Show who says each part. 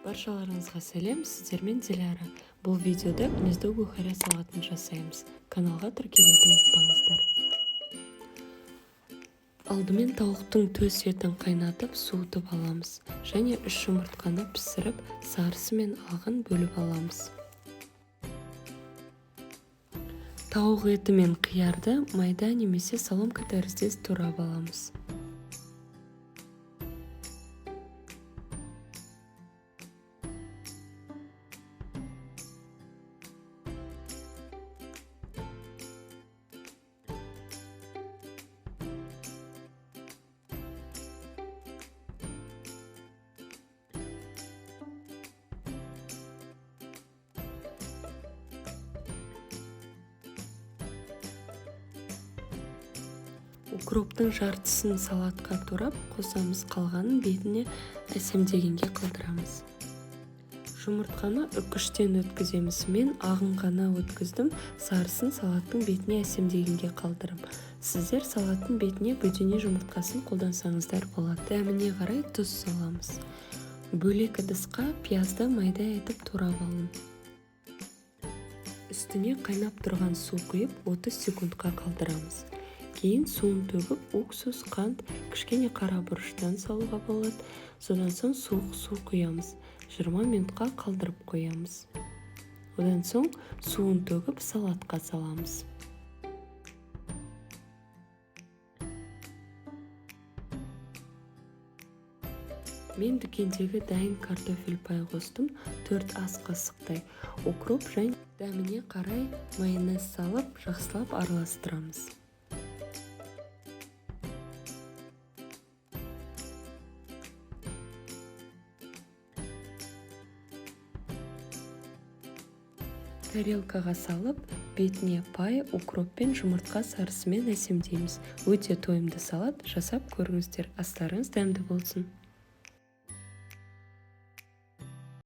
Speaker 1: Баршаларыңызға сәлем, сіздермен Диляра. Бұл видеода гнездо бухаря салатын жасаймыз. Каналға тіркелуді ұмытпаңыздар. Алдымен тауықтың төс етін қайнатып, суытып аламыз. Және 3 жұмыртқаны пісіріп, сарысы мен ағын бөліп аламыз. Тауық еті мен қиярды майда немесе соломка тәріздес турап аламыз. Укроптың жартысын салатқа турап, қосамыз, қалғанын бетіне әсемдегенге қалдырамыз. Жұмыртқаны үккіштен өткіземіз. Мен ағын ғана өткіздім, сарысын салаттың бетіне әсемдегенге қалдырым. Сіздер салаттың бетіне бөдене жұмыртқасын қолдансаңыздар болады. Дәміне қарай тұз саламыз. Бөлек ыдысқа пиязды майда етіп турап алын. Үстіне қайнап тұрған су құйып 30 секундқа қалдырамыз. Кейін суын төгіп, уксус, қант, кішкене қара бұрыштан салуға болады. Содан соң суық су құямыз. 20 минутқа қалдырып қоямыз. Одан соң суын төгіп салатқа саламыз. Мен дүкендегі дайын картофель пай қостым, 4 ас қасықтай. Укроп және дәміне қарай майонез салып, жақсылап араластырамыз. Тарелкаға салып, бетіне пай, укроп пен жұмыртқа сарысымен әсемдейміз. Өте тойымды салат, жасап көріңіздер. Астарыңыз дәмді болсын.